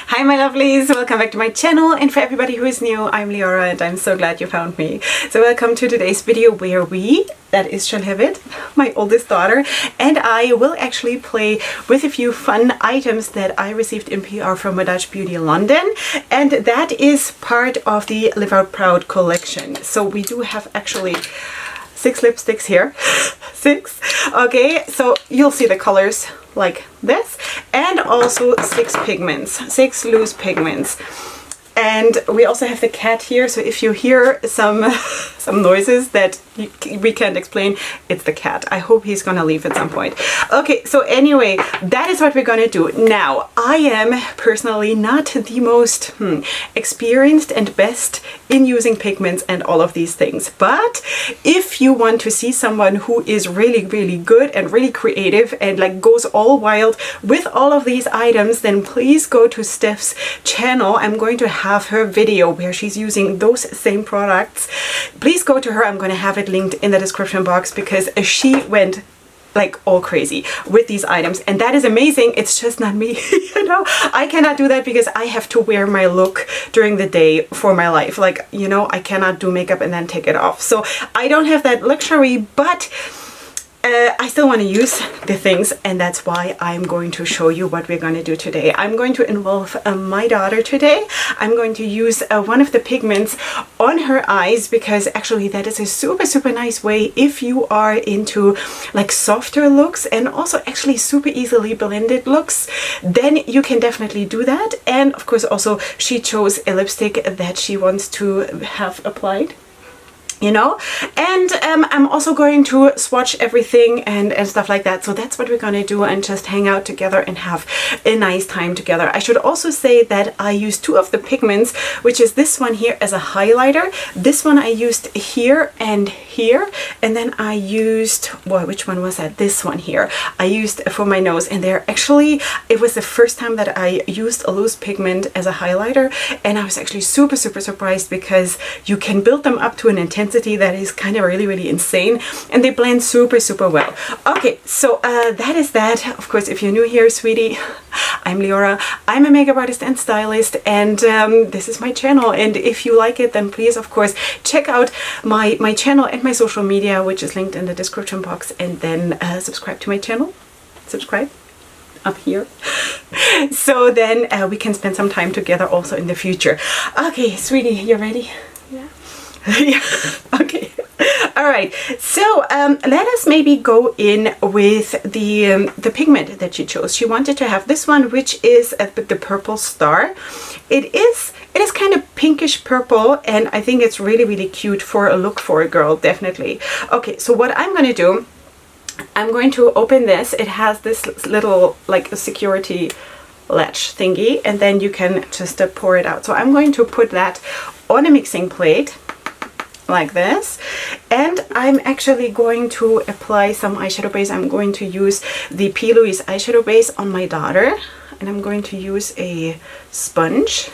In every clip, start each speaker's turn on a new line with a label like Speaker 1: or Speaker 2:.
Speaker 1: Hi my lovelies, welcome back to my channel, and for everybody who is new, I'm Leorah and I'm so glad you found me. So welcome to today's video where that is Shalhevet, my oldest daughter, and I will actually play with a few fun items that I received in PR from Madaj Beauty London, and that is part of the Live Out Proud collection. So we do have actually 6 lipsticks here, 6, okay, so you'll see the colors like this, and also 6 pigments, 6 loose pigments. And we also have the cat here, so if you hear some noises that we can't explain, it's the cat. I hope he's gonna leave at some point. Okay, so anyway, that is what we're gonna do. Now, I am personally not the most experienced and best in using pigments and all of these things, but if you want to see someone who is really good and really creative and like goes all wild with all of these items, then please go to Steph's channel. I'm going to have her video where she's using those same products. Please go to her. I'm going to have it linked in the description box because she went like all crazy with these items, and that is amazing. It's just not me. You know, I cannot do that because I have to wear my look during the day for my life. Like, you know, I cannot do makeup and then take it off. So I don't have that luxury, but I still want to use the things, and that's why I'm going to show you what we're going to do today. I'm going to involve my daughter today. I'm going to use one of the pigments on her eyes because actually that is a super nice way if you are into like softer looks and also actually super easily blended looks, then you can definitely do that. And of course also she chose a lipstick that she wants to have applied, you know, and I'm also going to swatch everything and stuff like that. So that's what we're gonna do, and just hang out together and have a nice time together. I should also say that I used 2 of the pigments, which is this one here as a highlighter. This one I used here, and then I used, boy, which one was that? This one here I used for my nose, and there actually it was the first time that I used a loose pigment as a highlighter, and I was actually super surprised because you can build them up to an intensity that is kind of really insane, and they blend super well. Okay, so that is that. Of course, if you're new here, sweetie, I'm Leorah. I'm a makeup artist and stylist, and this is my channel, and if you like it, then please of course check out my channel and my social media, which is linked in the description box, and then subscribe to my channel. Subscribe up here so then we can spend some time together also in the future. Okay, sweetie, you ready? Yeah. Yeah. Okay. All right. So let us maybe go in with the pigment that she chose. She wanted to have this one, which is the purple star. It is kind of pinkish purple, and I think it's really cute for a look for a girl, definitely. Okay. So what I'm going to do, I'm going to open this. It has this little like a security latch thingy, and then you can just pour it out. So I'm going to put that on a mixing plate like this, and I'm actually going to apply some eyeshadow base. I'm going to use the P. Louise eyeshadow base on my daughter, and I'm going to use a sponge,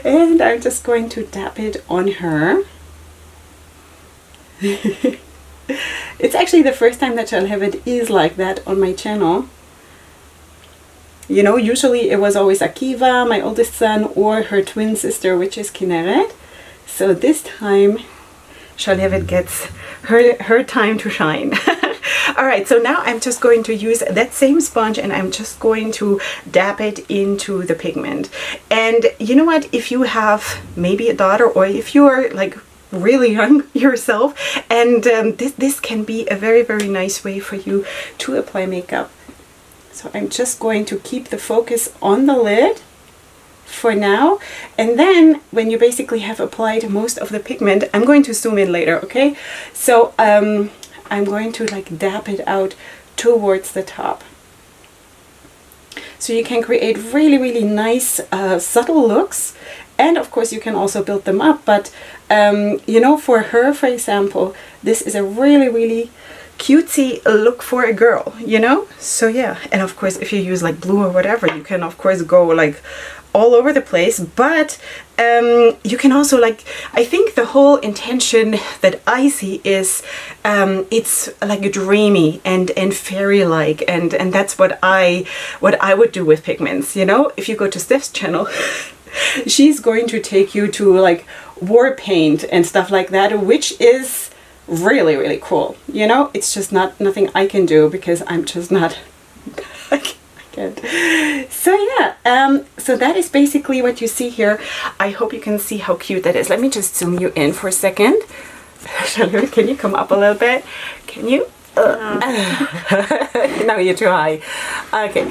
Speaker 1: and I'm just going to dab it on her. It's actually the first time that Shalhevet is like that on my channel. You know, usually it was always Akiva, my oldest son, or her twin sister, which is Kinneret. So this time, Shalhevet gets her time to shine. All right, so now I'm just going to use that same sponge, and I'm just going to dab it into the pigment. And you know what? If you have maybe a daughter, or if you are like really young yourself, and this can be a very nice way for you to apply makeup. So I'm just going to keep the focus on the lid for now, and then when you basically have applied most of the pigment, I'm going to zoom in later, okay? So I'm going to like dab it out towards the top. So you can create really nice subtle looks, and of course you can also build them up, but you know, for her, for example, this is a really cutesy look for a girl, you know? So yeah, and of course if you use like blue or whatever, you can of course go like all over the place, but you can also, like, I think the whole intention that I see is it's like a dreamy and fairy-like, and that's what I would do with pigments. You know, if you go to Steph's channel, she's going to take you to like war paint and stuff like that, which is really, really cool. You know, it's just nothing I can do because I'm just not so yeah, so that is basically what you see here. I hope you can see how cute that is. Let me just zoom you in for a second. Can you come up a little bit? Can you? No, you're too high. Okay,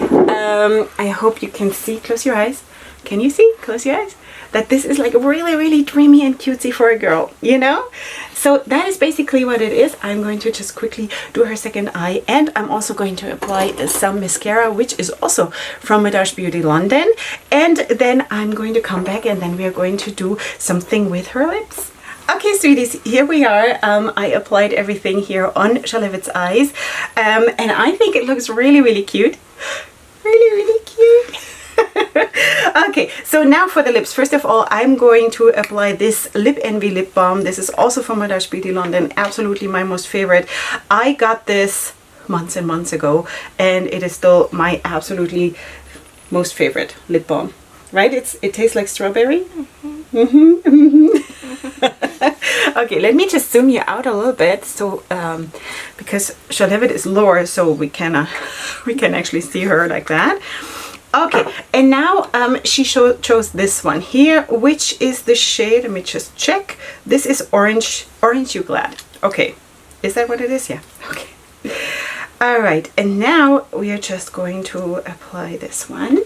Speaker 1: I hope you can see. Close your eyes. Can you see? Close your eyes. That this is like really, really dreamy and cutesy for a girl, you know? So that is basically what it is. I'm going to just quickly do her second eye, and I'm also going to apply some mascara, which is also from Madaj Beauty London. And then I'm going to come back, and then we are going to do something with her lips. Okay, sweeties, here we are. I applied everything here on Charlotte's eyes, and I think it looks really, really cute. Really, really cute. Okay, so now for the lips. First of all, I'm going to apply this Envy Lip Balm. This is also from Madaj Beauty London. Absolutely my most favorite. I got this months and months ago, and it is still my absolutely most favorite lip balm. Right? It tastes like strawberry. Okay, let me just zoom you out a little bit, so because Charlotte is lower, so we can actually see her like that. Okay, and now she chose this one here, which is the shade, let me just check. This is Orange You Glad. Okay, is that what it is? Yeah, okay. All right, and now we are just going to apply this one.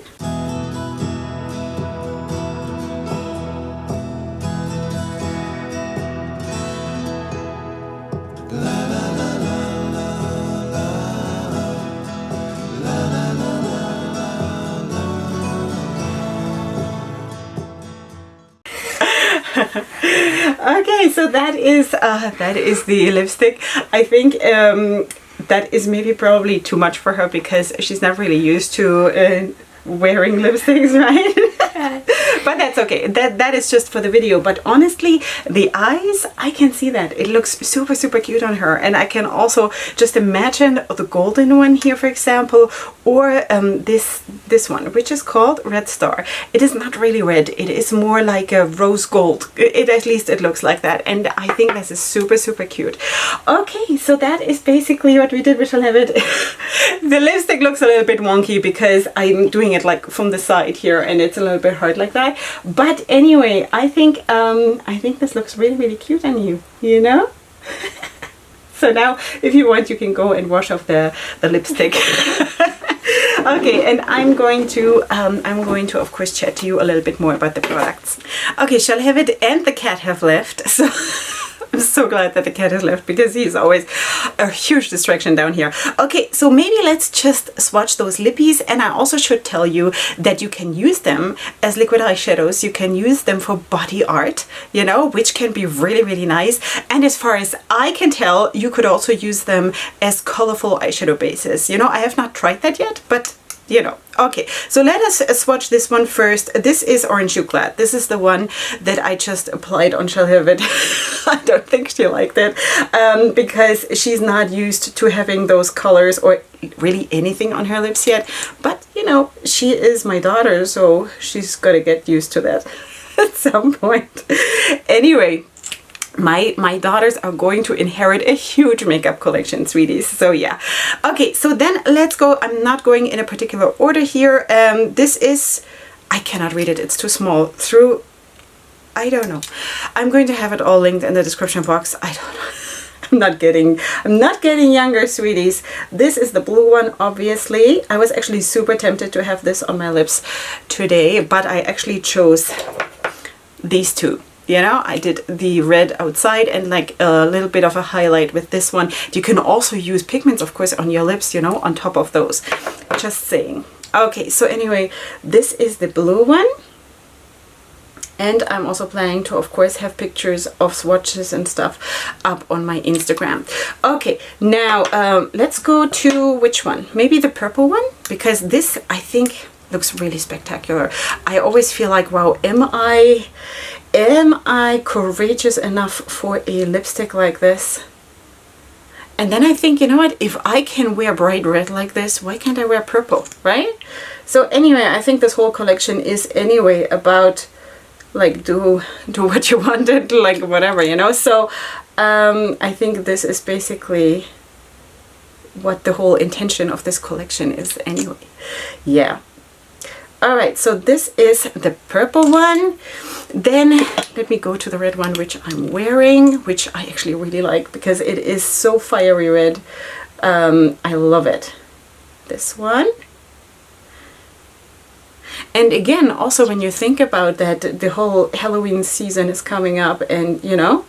Speaker 1: Okay, so that is the lipstick. I think that is maybe probably too much for her because she's not really used to wearing lipsticks, right? But that's okay. That is just for the video. But honestly, the eyes, I can see that. It looks super, super cute on her. And I can also just imagine the golden one here, for example, or this one, which is called Red Star. It is not really red. It is more like a rose gold. At least it looks like that. And I think this is super, super cute. Okay, so that is basically what we did with Charlotte. The lipstick looks a little bit wonky because I'm doing it like from the side here, and it's a little bit hard like that. But anyway, I think this looks really, really cute on you, you know? So now, if you want, you can go and wash off the lipstick. Okay, and I'm going to of course chat to you a little bit more about the products. Okay, Charlotte and the cat have left, so I'm so glad that the cat has left because he's always a huge distraction down here. Okay, so maybe let's just swatch those lippies, and I also should tell you that you can use them as liquid eyeshadows. You can use them for body art, you know, which can be really, really nice. And as far as I can tell, you could also use them as colorful eyeshadow bases. You know, I have not tried that yet, but you know. Okay, so let us swatch this one first. This is Orange You Glad. This is the one that I just applied on Charlotte. I don't think she liked it because she's not used to having those colors or really anything on her lips yet. But you know, she is my daughter, so she's gotta get used to that at some point. Anyway, my daughters are going to inherit a huge makeup collection, sweeties. So yeah. Okay, so then let's go. I'm not going in a particular order here. This is, I cannot read it, it's too small. I don't know. I'm going to have it all linked in the description box. I don't know. I'm not getting younger, sweeties. This is the blue one, obviously. I was actually super tempted to have this on my lips today, but I actually chose these two. You know, I did the red outside and like a little bit of a highlight with this one. You can also use pigments, of course, on your lips, you know, on top of those. Just saying. Okay, so anyway, this is the blue one. And I'm also planning to, of course, have pictures of swatches and stuff up on my Instagram. Okay, now let's go to which one? Maybe the purple one? Because this, I think, looks really spectacular. I always feel like, wow, am I courageous enough for a lipstick like this? And then I think, you know what, if I can wear bright red like this, why can't I wear purple, right? So anyway, I think this whole collection is anyway about like do what you wanted, like whatever, you know. So I think this is basically what the whole intention of this collection is anyway. Yeah. All right, so this is the purple one. Then let me go to the red one, which I'm wearing, which I actually really like because it is so fiery red. I love it. This one. And again, also when you think about that, the whole Halloween season is coming up, and you know,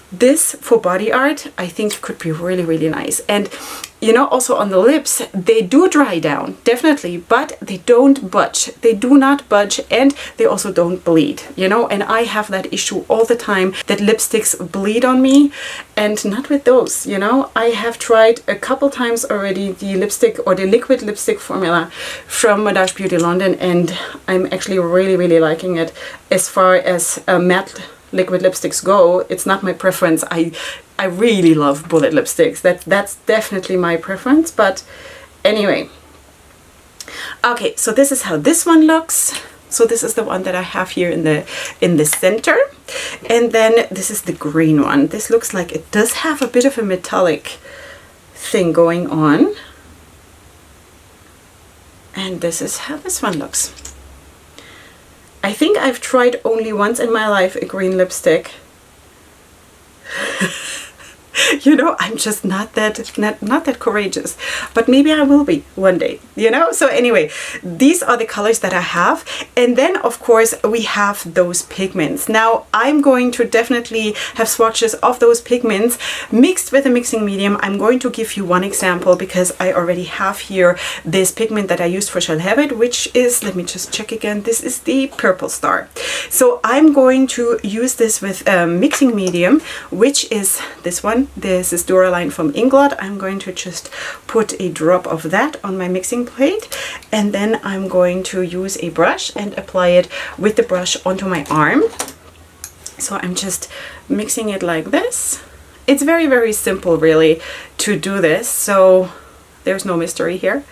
Speaker 1: this for body art, I think could be really, really nice. And you know, also on the lips, they do dry down, definitely, but they don't budge. They do not budge, and they also don't bleed, you know, and I have that issue all the time, that lipsticks bleed on me, and not with those, you know. I have tried a couple times already the lipstick or the liquid lipstick formula from Madaj Beauty London, and I'm actually really, really liking it. As far as matte liquid lipsticks go, it's not my preference. I really love bullet lipsticks. That's definitely my preference. But anyway, okay, so this is how this one looks. So this is the one that I have here in the center, and then this is the green one. This looks like it does have a bit of a metallic thing going on, and this is how this one looks. I think I've tried only once in my life a green lipstick. You know, I'm just not that courageous, but maybe I will be one day, you know. So anyway, these are the colors that I have, and then of course we have those pigments. Now I'm going to definitely have swatches of those pigments mixed with a mixing medium. I'm going to give you one example because I already have here this pigment that I used for Shall Have It, which is, let me just check again, this is the Purple Star. So I'm going to use this with a mixing medium, which is this one. This is Duraline from Inglot. I'm going to just put a drop of that on my mixing plate, and then I'm going to use a brush and apply it with the brush onto my arm. So I'm just mixing it like this. It's very, very simple really to do this, so there's no mystery here.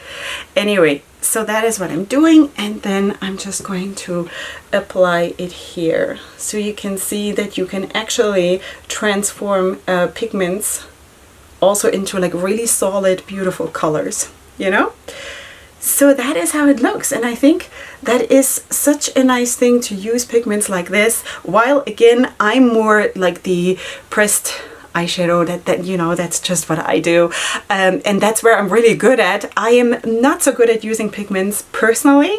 Speaker 1: Anyway, so that is what I'm doing, and then I'm just going to apply it here. So you can see that you can actually transform pigments also into like really solid, beautiful colors, you know? So that is how it looks, and I think that is such a nice thing to use pigments like this, while again, I'm more like the pressed eyeshadow, that you know, that's just what I do, and that's where I'm really good at. I am not so good at using pigments personally,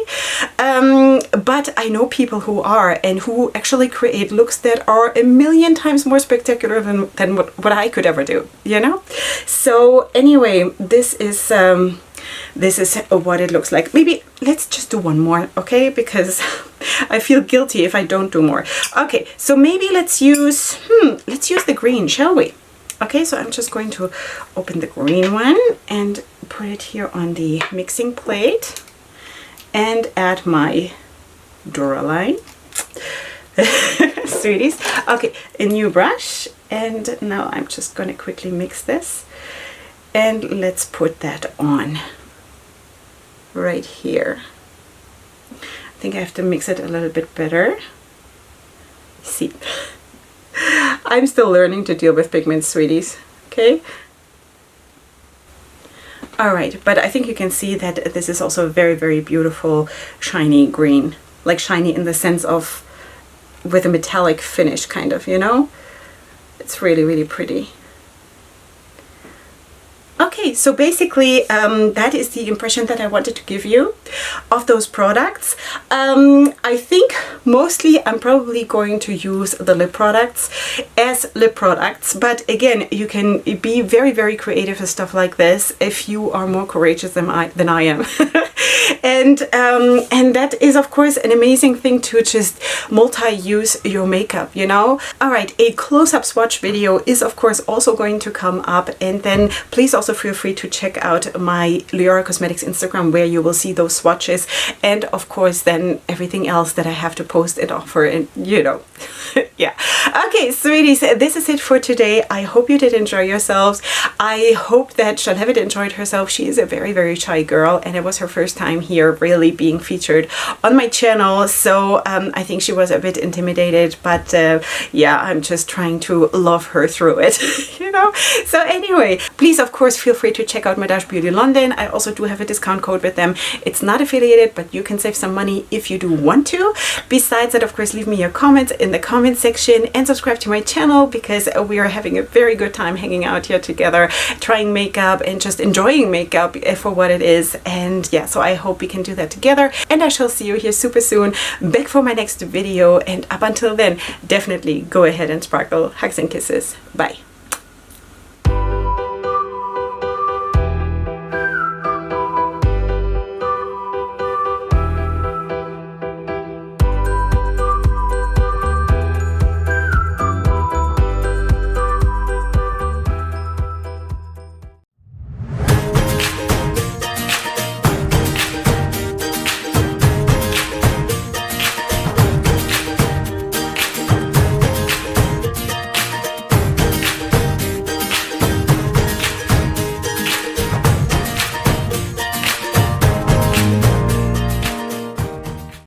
Speaker 1: but I know people who are, and who actually create looks that are a million times more spectacular than what I could ever do, you know. So anyway, this is what it looks like. Maybe let's just do one more, okay, because I feel guilty if I don't do more. Okay, so maybe let's use the green, shall we? Okay, so I'm just going to open the green one and put it here on the mixing plate and add my Duraline. Sweeties. Okay, a new brush, and now I'm just going to quickly mix this, and let's put that on right here. I think I have to mix it a little bit better. See, I'm still learning to deal with pigments, sweeties, okay? All right, but I think you can see that this is also a very, very beautiful shiny green, like shiny in the sense of with a metallic finish, kind of, you know? It's really, really pretty. Okay, so basically that is the impression that I wanted to give you of those products. I think mostly I'm probably going to use the lip products as lip products, but again, you can be very, very creative with stuff like this if you are more courageous than I am. And that is of course an amazing thing to just multi-use your makeup, you know. All right, a close-up swatch video is of course also going to come up, and then please also feel free to check out my Leorah Cosmetics Instagram, where you will see those swatches, and of course then everything else that I have to post and offer, and you know. Yeah. Okay, sweeties, this is it for today. I hope you did enjoy yourselves. I hope that Shalhevet enjoyed herself. She is a very, very shy girl, and it was her first time here really being featured on my channel. So I think she was a bit intimidated, but yeah, I'm just trying to love her through it, you know. So anyway, please of course feel free to check out Madaj Beauty London. I also do have a discount code with them. It's not affiliated, but you can save some money if you do want to. Besides that, of course, leave me your comments in the comment section and subscribe to my channel, because we are having a very good time hanging out here together, trying makeup and just enjoying makeup for what it is. And yeah, so I hope we can do that together, and I shall see you here super soon back for my next video. And up until then, definitely go ahead and sparkle. Hugs and kisses. Bye.